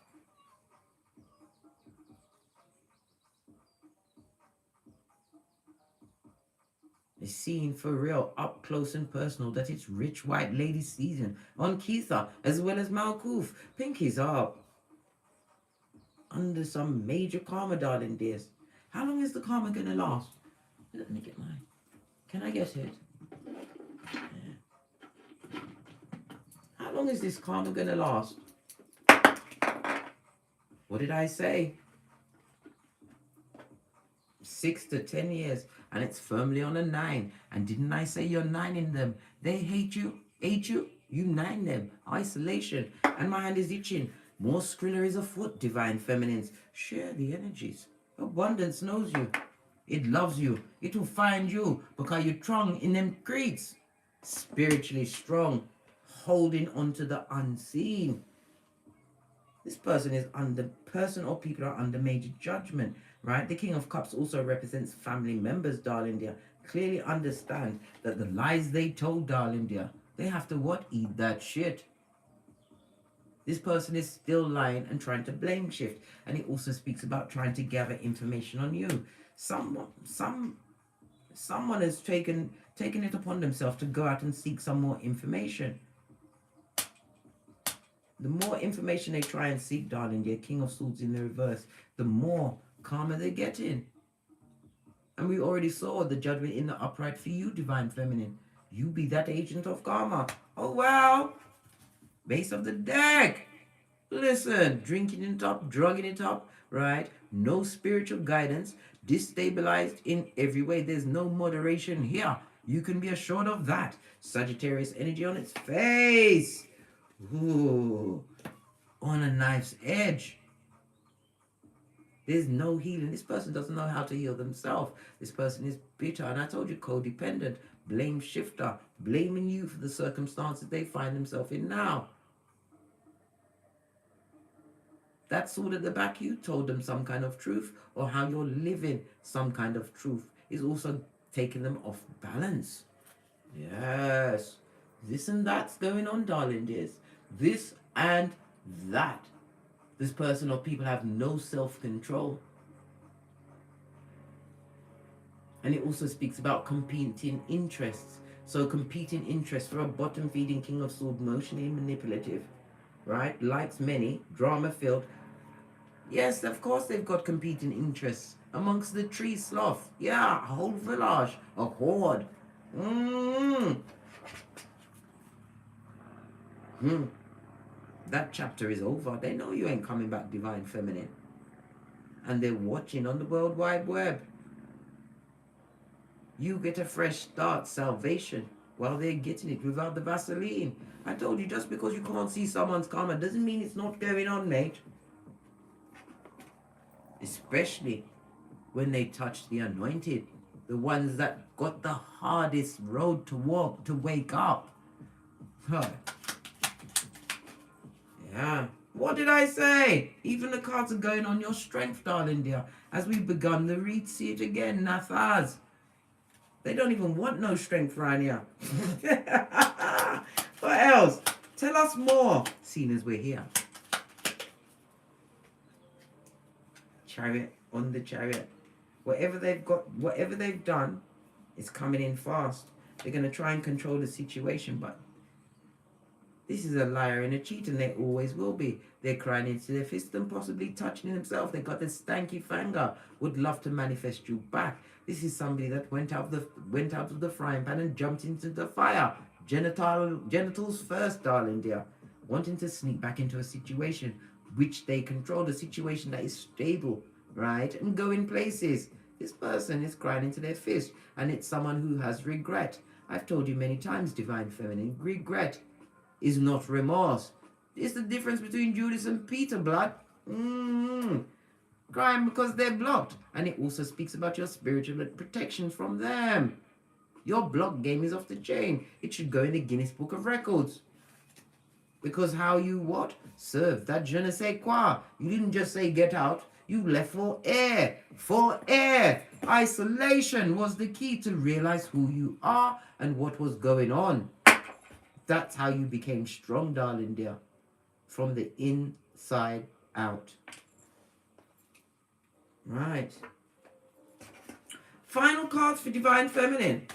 Is seen for real, up close and personal, that it's rich white lady season on Keitha as well as Malkuth. Pinkies up. Under some major karma, darling dears. How long is the karma gonna last? Let me get mine. Can I get it? Yeah. How long is this karma gonna last? What did I say? 6 to 10 years, and it's firmly on a 9. And didn't I say you're 9ing them? They hate you, you 9 them. Isolation, and my hand is itching. More Skrilla is afoot, divine feminines. Share the energies. Abundance knows you. It loves you. It will find you because you're strong in them creeds. Spiritually strong, holding on to the unseen. This person is or people are under major judgment, right? The King of Cups also represents family members, darling dear. Clearly understand that the lies they told, darling dear, they have to what? Eat that shit. This person is still lying and trying to blame shift. And it also speaks about trying to gather information on you. Someone has taken it upon themselves to go out and seek some more information. The more information they try and seek, darling, dear, King of Swords in the reverse, the more karma they get in. And we already saw the judgment in the upright for you, Divine Feminine. You be that agent of karma. Oh, well. Base of the deck. Listen, drinking it up, drugging it up, right? No spiritual guidance, destabilized in every way. There's no moderation here. You can be assured of that. Sagittarius energy on its face. Ooh, on a knife's edge. There's no healing. This person doesn't know how to heal themselves. This person is bitter. And I told you, codependent, blame shifter, blaming you for the circumstances they find themselves in now. That sword at the back, you told them some kind of truth, or how you're living some kind of truth is also taking them off balance. Yes. This and that's going on, darling dears. This and that. This person or people have no self-control. And it also speaks about competing interests. So competing interests for a bottom-feeding King of Swords, emotionally manipulative, right? Likes many, drama-filled. Yes, of course they've got competing interests. Amongst the tree sloth. Yeah, a whole village, a horde. That chapter is over. They know you ain't coming back, Divine Feminine. And they're watching on the World Wide Web. You get a fresh start, salvation, while they're getting it without the Vaseline. I told you, just because you can't see someone's karma doesn't mean it's not going on, mate. Especially when they touch the anointed, the ones that got the hardest road to walk, to wake up. Huh. Yeah. What did I say? Even the cards are going on your strength, darling dear. As we've begun the read, see it again, Nathas. They don't even want no strength around here. What else? Tell us more, seeing as we're here. Chariot on the chariot. Whatever they've got, whatever they've done, is coming in fast. They're going to try and control the situation, but this is a liar and a cheat, and they always will be. They're crying into their fist and possibly touching themselves. They got this stanky finger. Would love to manifest you back. This is somebody that went out of the frying pan and jumped into the fire. Genitals first, darling dear. Wanting to sneak back into a situation which they control, a situation that is stable, right? And going places. This person is crying into their fist, and it's someone who has regret. I've told you many times, Divine Feminine, regret is not remorse. It's the difference between Judas and Peter, blood. Crying because they're blocked. And it also speaks about your spiritual protection from them. Your block game is off the chain. It should go in the Guinness Book of Records. Because how you what? Serve that je ne sais quoi. You didn't just say get out. You left for air. For air. Isolation was the key to realize who you are and what was going on. That's how you became strong, darling dear. From the inside out. Right. Final cards for Divine Feminine.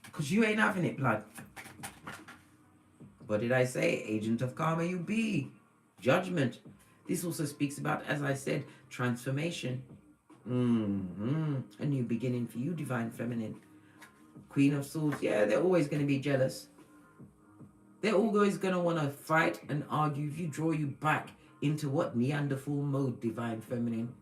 Because you ain't having it, blood. What did I say? Agent of karma you be. Judgment. This also speaks about, as I said, transformation. A new beginning for you, Divine Feminine. Queen of Swords. Yeah, they're always going to be jealous. They're always going to want to fight and argue if you draw you back into what? Neanderthal mode, Divine Feminine.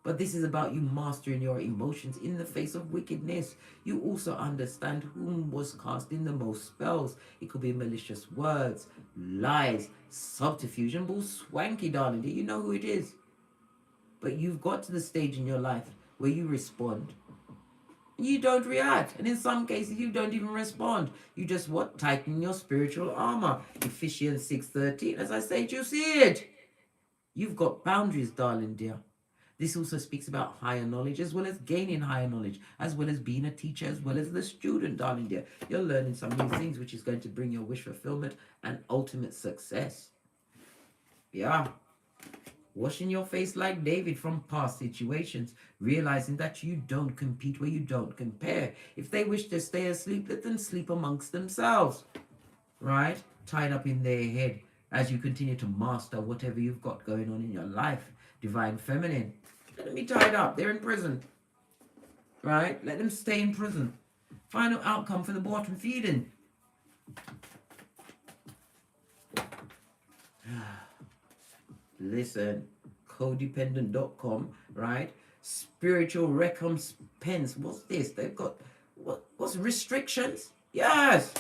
But this is about you mastering your emotions in the face of wickedness. You also understand whom was casting the most spells. It could be malicious words, lies, subterfuge, and bull swanky, darling. Do you know who it is? But you've got to the stage in your life where you respond. You don't react. And in some cases, you don't even respond. You just what? Tighten your spiritual armor. Ephesians 6:13. As I say, you see it. You've got boundaries, darling dear. This also speaks about higher knowledge, as well as gaining higher knowledge, as well as being a teacher, as well as the student, darling dear. You're learning some new things, which is going to bring your wish fulfillment and ultimate success. Yeah. Washing your face like David from past situations, realizing that you don't compete where you don't compare. If they wish to stay asleep, let them sleep amongst themselves. Right? Tied up in their head as you continue to master whatever you've got going on in your life. Divine Feminine. Let them be tied up. They're in prison. Right? Let them stay in prison. Final outcome for the bottom feeding. Listen, codependent.com, right? Spiritual recompense. What's this? They've got what's restrictions? Yes.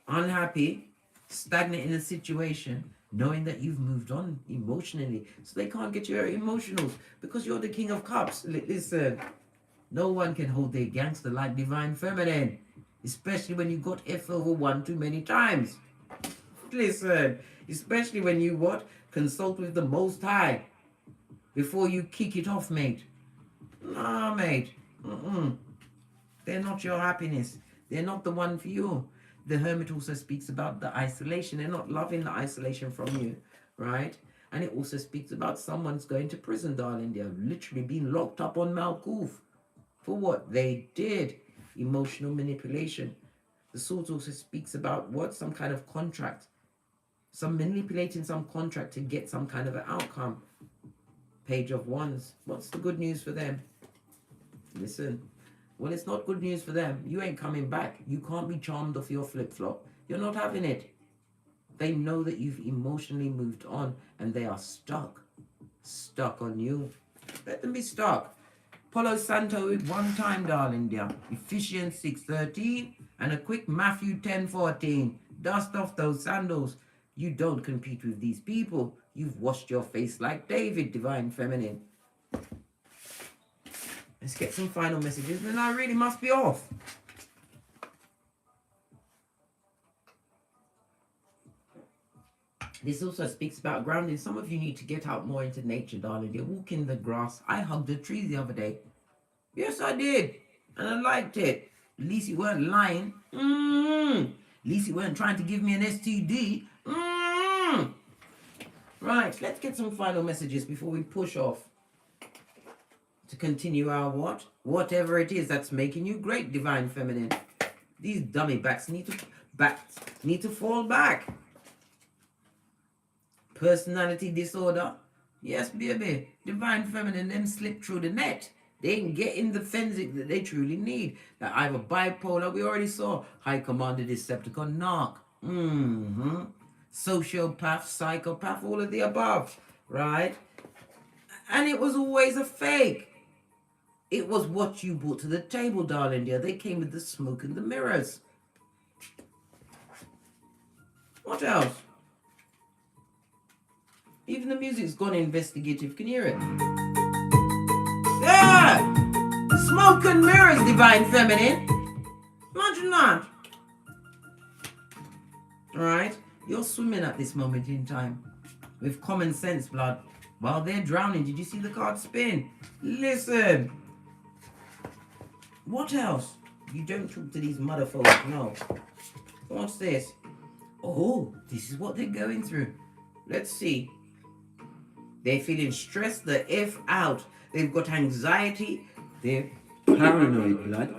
Unhappy, stagnant in a situation, knowing that you've moved on emotionally. So they can't get your emotionals because you're the King of Cups. Listen, no one can hold their gangster like Divine Feminine, especially when you got F over 1 too many times. Listen, especially when you what? Consult with the Most High before you kick it off, mate. Nah, mate. They're not your happiness. They're not the one for you. The Hermit also speaks about the isolation. They're not loving the isolation from you, right? And it also speaks about someone's going to prison, darling. They're literally being locked up on Malkuth for what they did. Emotional manipulation. The Swords also speaks about what? Some kind of contract. Some manipulating some contract to get some kind of an outcome. Page of Wands. What's the good news for them? Listen. Well, it's not good news for them. You ain't coming back. You can't be charmed off your flip-flop. You're not having it. They know that you've emotionally moved on and they are stuck. Stuck on you. Let them be stuck. Palo Santo with one time, darling dear. Ephesians 6:13 and a quick Matthew 10:14. Dust off those sandals. You don't compete with these people. You've washed your face like David, Divine Feminine. Let's get some final messages, then I really must be off. This also speaks about grounding. Some of you need to get out more into nature, darling. You walk in the grass. I hugged a tree the other day. Yes, I did. And I liked it. At least you weren't lying. At least you weren't trying to give me an STD. Right, let's get some final messages before we push off. To continue our what? Whatever it is that's making you great, Divine Feminine. These dummy backs need to fall back. Personality disorder. Yes, baby. Divine Feminine, them slip through the net. They ain't getting the fensic that they truly need. They're either bipolar, we already saw. High Commander Decepticon, narc. Sociopath, psychopath, all of the above. Right? And it was always a fake. It was what you brought to the table, darling dear. They came with the smoke and the mirrors. What else? Even the music's gone investigative. Can you hear it? Yeah! Smoke and mirrors, Divine Feminine. Imagine that. Alright? You're swimming at this moment in time with common sense, blood. While they're drowning, did you see the card spin? Listen. What else? You don't talk to these motherfuckers, no. What's this? Oh, this is what they're going through. Let's see. They're feeling stressed the F out. They've got anxiety. They're paranoid, blood.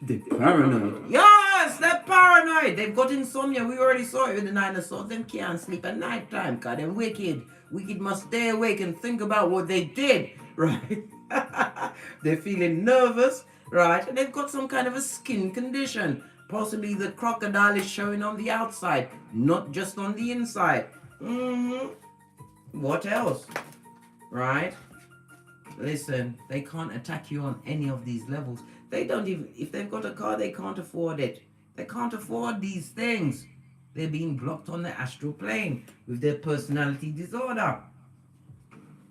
They're paranoid. Yes, they're paranoid. They've got insomnia. We already saw it with the Nine of Swords. Them can't sleep at night time, because they're wicked. Wicked must stay awake and think about what they did, right? They're feeling nervous, right? And they've got some kind of a skin condition. Possibly the crocodile is showing on the outside, not just on the inside. What else? Right? Listen, they can't attack you on any of these levels. They don't even, if they've got a car, they can't afford it. They can't afford these things. They're being blocked on the astral plane with their personality disorder.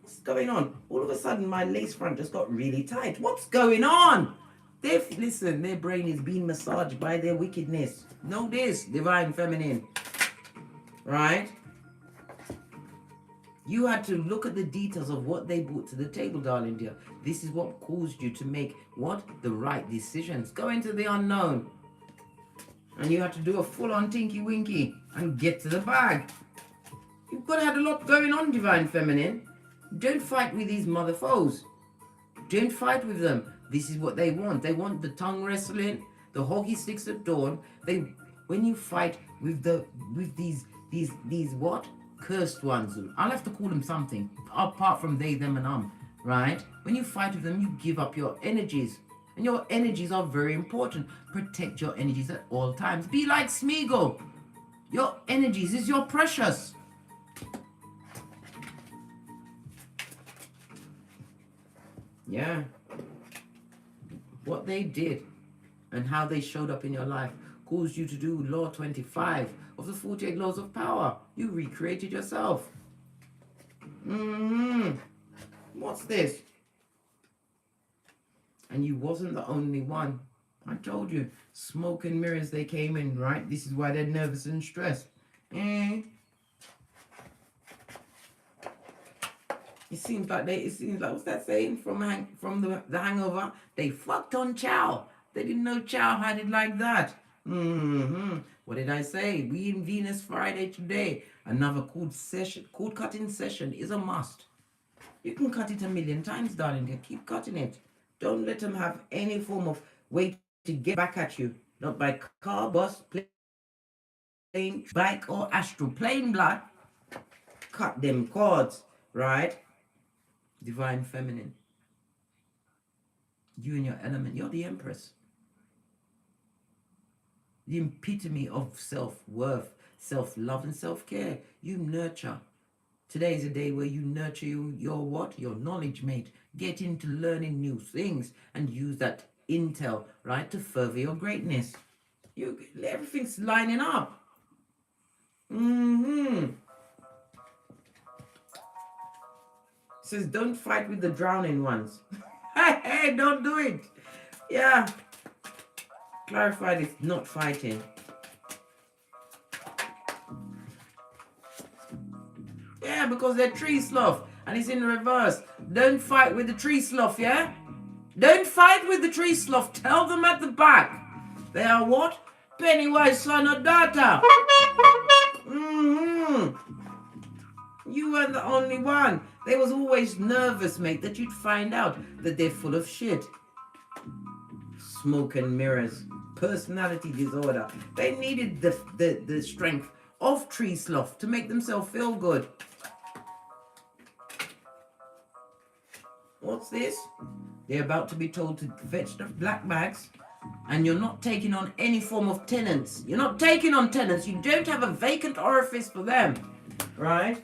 What's going on? All of a sudden, my lace front just got really tight. What's going on? Listen, their brain is being massaged by their wickedness. Know this, Divine Feminine. Right? You had to look at the details of what they brought to the table, darling dear. This is what caused you to make what? The right decisions. Go into the unknown. And you had to do a full-on tinky winky and get to the bag. You've got to have a lot going on, Divine Feminine. Don't fight with these mother foes. Don't fight with them. This is what they want. They want the tongue wrestling, the hockey sticks at dawn. When you fight with these what? Cursed ones. I'll have to call them something apart from they, them, and right? When you fight with them, you give up your energies. And your energies are very important. Protect your energies at all times. Be like Smeagol. Your energies is your precious. Yeah. What they did and how they showed up in your life caused you to do Law 25 of the 48 Laws of Power. You recreated yourself. What's this? And you wasn't the only one. I told you, smoke and mirrors, they came in, right? This is why they're nervous and stressed. It seems like what's that saying from the Hangover? They fucked on Chow. They didn't know Chow had it like that. What did I say? We in Venus Friday today. Another cord cutting session is a must. You can cut it 1,000,000 times, darling. Keep cutting it. Don't let them have any form of way to get back at you. Not by car, bus, plane, bike, or astral plane, blood. Cut them cords, right? Divine Feminine. You and your element. You're the Empress. The epitome of self-worth, self-love, and self-care. You nurture. Today is a day where you nurture your what? Your knowledge, mate. Get into learning new things and use that intel, right, to further your greatness. Everything's lining up. Says, don't fight with the drowning ones. Hey, don't do it. Yeah. Clarified, it's not fighting. Yeah, because they're tree sloth and it's in reverse. Don't fight with the tree sloth, yeah? Don't fight with the tree sloth. Tell them at the back. They are what? Pennywise son or daughter. You weren't the only one. They was always nervous, mate, that you'd find out that they're full of shit. Smoke and mirrors. Personality disorder. They needed the strength of tree sloth to make themselves feel good. What's this? They're about to be told to fetch the black bags, and you're not taking on any form of tenants. You're not taking on tenants. You don't have a vacant orifice for them, right?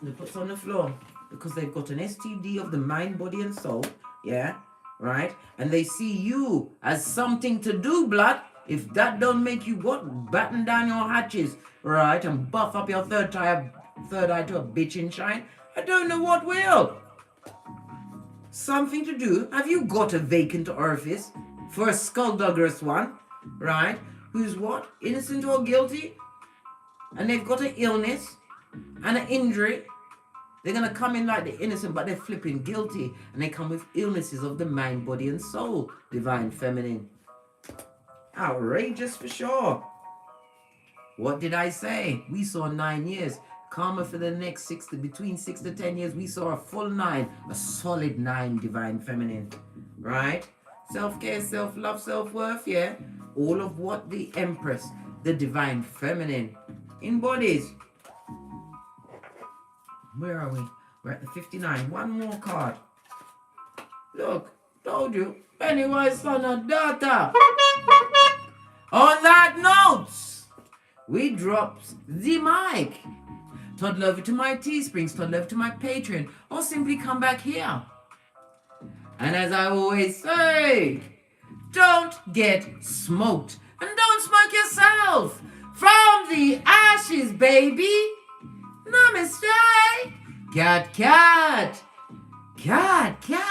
They put on the floor because they've got an STD of the mind, body, and soul, yeah, right? And they see you as something to do, blood. If that don't make you what? Batten down your hatches, right? And buff up your third eye to a bitchin' shine. I don't know what will. Something to do. Have you got a vacant orifice for a skullduggerous one, right? Who's what? Innocent or guilty? And they've got an illness and an injury. They're going to come in like the innocent, but they're flipping guilty. And they come with illnesses of the mind, body, and soul. Divine Feminine. Outrageous for sure. What did I say? We saw 9 years. Karma for the next between 6 to 10 years. We saw a full 9. A solid 9, Divine Feminine. Right? Self-care, self-love, self-worth, yeah? All of what the Empress, the Divine Feminine, embodies. Where are we? We're at the 59. One more card. Look, told you. Pennywise son or daughter. On that note, we dropped the mic. Toddle over to my Teesprings, toddle over to my Patreon, or simply come back here. And as I always say, don't get smoked. And don't smoke yourself. From the ashes, baby. Namaste. Cat, cat. Cat, cat.